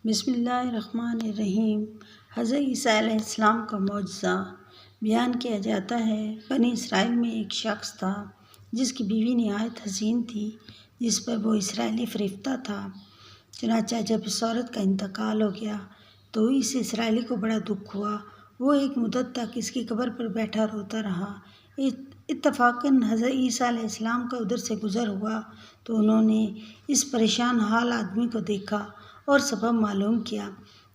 بسم اللہ الرحمن الرحیم۔ حضرت عیسیٰ علیہ السلام کا معجزہ بیان کیا جاتا ہے۔ بنی اسرائیل میں ایک شخص تھا جس کی بیوی نہایت حسین تھی، جس پر وہ اسرائیلی فریفتہ تھا۔ چنانچہ جب اس عورت کا انتقال ہو گیا تو اس اسرائیلی کو بڑا دکھ ہوا۔ وہ ایک مدت تک اس کی قبر پر بیٹھا روتا رہا۔ اتفاقاً حضرت عیسیٰ علیہ السلام کا ادھر سے گزر ہوا تو انہوں نے اس پریشان حال آدمی کو دیکھا اور سبب معلوم کیا۔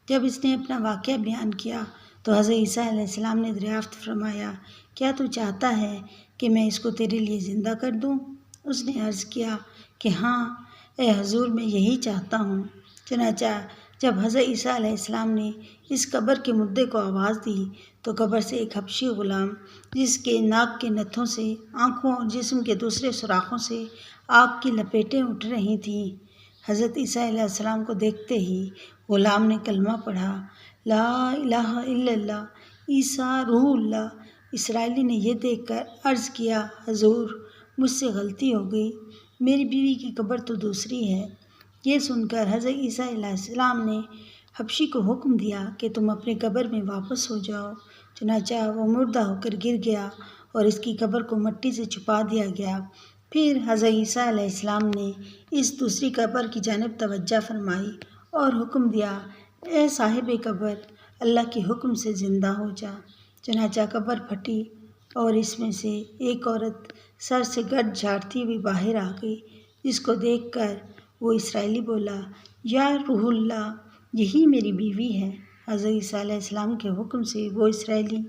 جب اس نے اپنا واقعہ بیان کیا تو حضرت عیسیٰ علیہ السلام نے دریافت فرمایا، کیا تو چاہتا ہے کہ میں اس کو تیرے لیے زندہ کر دوں؟ اس نے عرض کیا کہ ہاں اے حضور، میں یہی چاہتا ہوں۔ چنانچہ جب حضرت عیسیٰ علیہ السلام نے اس قبر کے مردے کو آواز دی تو قبر سے ایک حبشی غلام، جس کے ناک کے نتھوں سے، آنکھوں اور جسم کے دوسرے سوراخوں سے آگ کی لپیٹیں اٹھ رہی تھیں، حضرت عیسیٰ علیہ السلام کو دیکھتے ہی غلام نے کلمہ پڑھا، لا الہ الا اللہ، عیسیٰ روح اللہ۔ اسرائیلی نے یہ دیکھ کر عرض کیا، حضور مجھ سے غلطی ہو گئی، میری بیوی کی قبر تو دوسری ہے۔ یہ سن کر حضرت عیسیٰ علیہ السلام نے حبشی کو حکم دیا کہ تم اپنی قبر میں واپس ہو جاؤ۔ چنانچہ وہ مردہ ہو کر گر گیا اور اس کی قبر کو مٹی سے چھپا دیا گیا۔ پھر حضرت عیسیٰ علیہ السلام نے اس دوسری قبر کی جانب توجہ فرمائی اور حکم دیا، اے صاحب قبر، اللہ کے حکم سے زندہ ہو جا۔ چنانچہ قبر پھٹی اور اس میں سے ایک عورت سر سے گرد جھاڑتی ہوئی باہر آ گئی، جس کو دیکھ کر وہ اسرائیلی بولا، یا روح اللہ، یہی میری بیوی ہے۔ حضرت عیسیٰ علیہ السلام کے حکم سے وہ اسرائیلی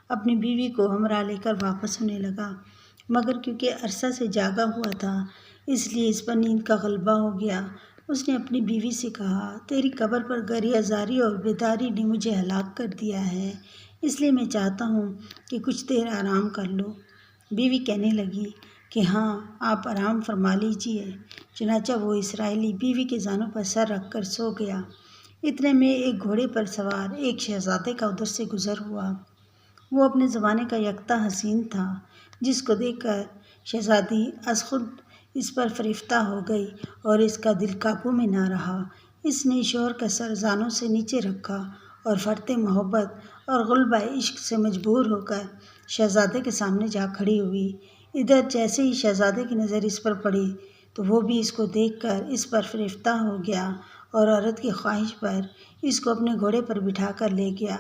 اپنی بیوی کو ہمراہ لے کر واپس ہونے لگا، مگر کیونکہ عرصہ سے جاگا ہوا تھا اس لیے اس پر نیند کا غلبہ ہو گیا۔ اس نے اپنی بیوی سے کہا، تیری قبر پر گریہ زاری اور بیداری نے مجھے ہلاک کر دیا ہے، اس لیے میں چاہتا ہوں کہ کچھ دیر آرام کر لو۔ بیوی کہنے لگی کہ ہاں آپ آرام فرما لیجیے۔ چنانچہ وہ اسرائیلی بیوی کے زانوں پر سر رکھ کر سو گیا۔ اتنے میں ایک گھوڑے پر سوار ایک شہزادے کا ادھر سے گزر ہوا۔ وہ اپنے زمانے کا یکتا حسین تھا، جس کو دیکھ کر شہزادی از خود اس پر فریفتہ ہو گئی اور اس کا دل قابو میں نہ رہا۔ اس نے شوہر کا سر زانوں سے نیچے رکھا اور فرط محبت اور غلبہ عشق سے مجبور ہو کر شہزادے کے سامنے جا کھڑی ہوئی۔ ادھر جیسے ہی شہزادے کی نظر اس پر پڑی تو وہ بھی اس کو دیکھ کر اس پر فریفتہ ہو گیا اور عورت کی خواہش پر اس کو اپنے گھوڑے پر بٹھا کر لے گیا۔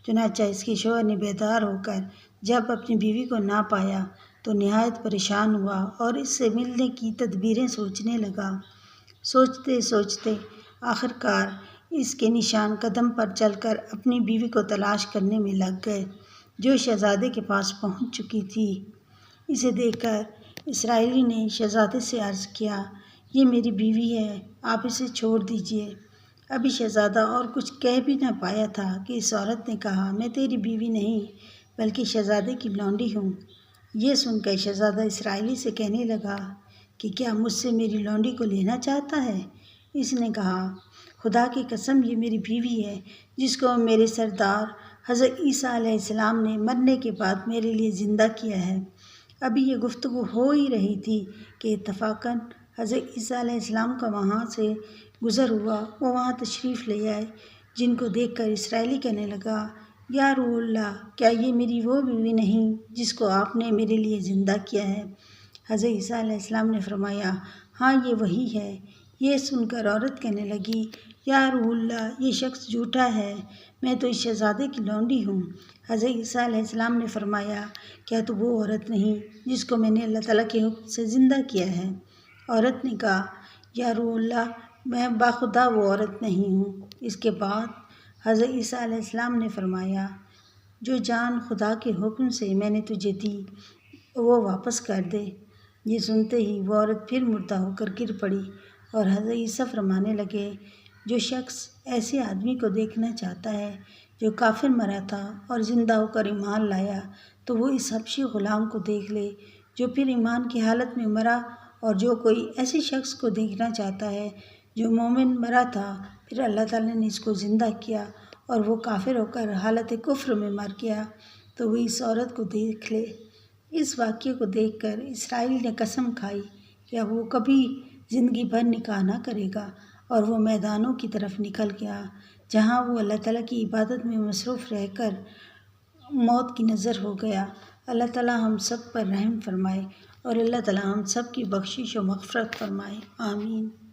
چنانچہ اس کے شوہر نے بیدار ہو کر جب اپنی بیوی کو نہ پایا تو نہایت پریشان ہوا اور اس سے ملنے کی تدبیریں سوچنے لگا۔ سوچتے سوچتے آخرکار اس کے نشان قدم پر چل کر اپنی بیوی کو تلاش کرنے میں لگ گئے، جو شہزادے کے پاس پہنچ چکی تھی۔ اسے دیکھ کر اسرائیلی نے شہزادے سے عرض کیا، یہ میری بیوی ہے، آپ اسے چھوڑ دیجیے۔ ابھی شہزادہ اور کچھ کہہ بھی نہ پایا تھا کہ اس عورت نے کہا، میں تیری بیوی نہیں بلکہ شہزادے کی لونڈی ہوں۔ یہ سن کر شہزادہ اسرائیلی سے کہنے لگا کہ کیا مجھ سے میری لونڈی کو لینا چاہتا ہے؟ اس نے کہا، خدا کی قسم یہ میری بیوی ہے، جس کو میرے سردار حضرت عیسیٰ علیہ السلام نے مرنے کے بعد میرے لیے زندہ کیا ہے۔ ابھی یہ گفتگو ہو ہی رہی تھی کہ اتفاقاً حضرت عیسیٰ علیہ السلام کا وہاں سے گزر ہوا۔ وہ وہاں تشریف لے آئے، جن کو دیکھ کر اسرائیلی کہنے لگا، یا روح اللہ، کیا یہ میری وہ بیوی نہیں جس کو آپ نے میرے لیے زندہ کیا ہے؟ حضرت عیسیٰ علیہ السلام نے فرمایا، ہاں یہ وہی ہے۔ یہ سن کر عورت کہنے لگی، یا روح اللہ، یہ شخص جھوٹا ہے، میں تو اس شہزادے کی لونڈی ہوں۔ حضرت عیسیٰ علیہ السلام نے فرمایا، کیا تو وہ عورت نہیں جس کو میں نے اللہ تعالیٰ کے حکم سے زندہ کیا ہے؟ عورت نے کہا، یا روح اللہ، میں باخدا وہ عورت نہیں ہوں۔ اس کے بعد حضرت عیسیٰ علیہ السلام نے فرمایا، جو جان خدا کے حکم سے میں نے تجھے دی وہ واپس کر دے۔ یہ سنتے ہی وہ عورت پھر مردہ ہو کر گر پڑی اور حضرت عیسیٰ فرمانے لگے، جو شخص ایسے آدمی کو دیکھنا چاہتا ہے جو کافر مرا تھا اور زندہ ہو کر ایمان لایا تو وہ اس حبشی غلام کو دیکھ لے جو پھر ایمان کی حالت میں مرا، اور جو کوئی ایسے شخص کو دیکھنا چاہتا ہے جو مومن مرا تھا پھر اللہ تعالیٰ نے اس کو زندہ کیا اور وہ کافر ہو کر حالت کفر میں مر گیا تو وہ اس عورت کو دیکھ لے۔ اس واقعے کو دیکھ کر اسرائیل نے قسم کھائی کہ اب وہ کبھی زندگی بھر نکاح نہ کرے گا اور وہ میدانوں کی طرف نکل گیا جہاں وہ اللہ تعالیٰ کی عبادت میں مصروف رہ کر موت کی نظر ہو گیا۔ اللہ تعالیٰ ہم سب پر رحم فرمائے اور اللہ تعالیٰ ہم سب کی بخشش و مغفرت فرمائے، آمین۔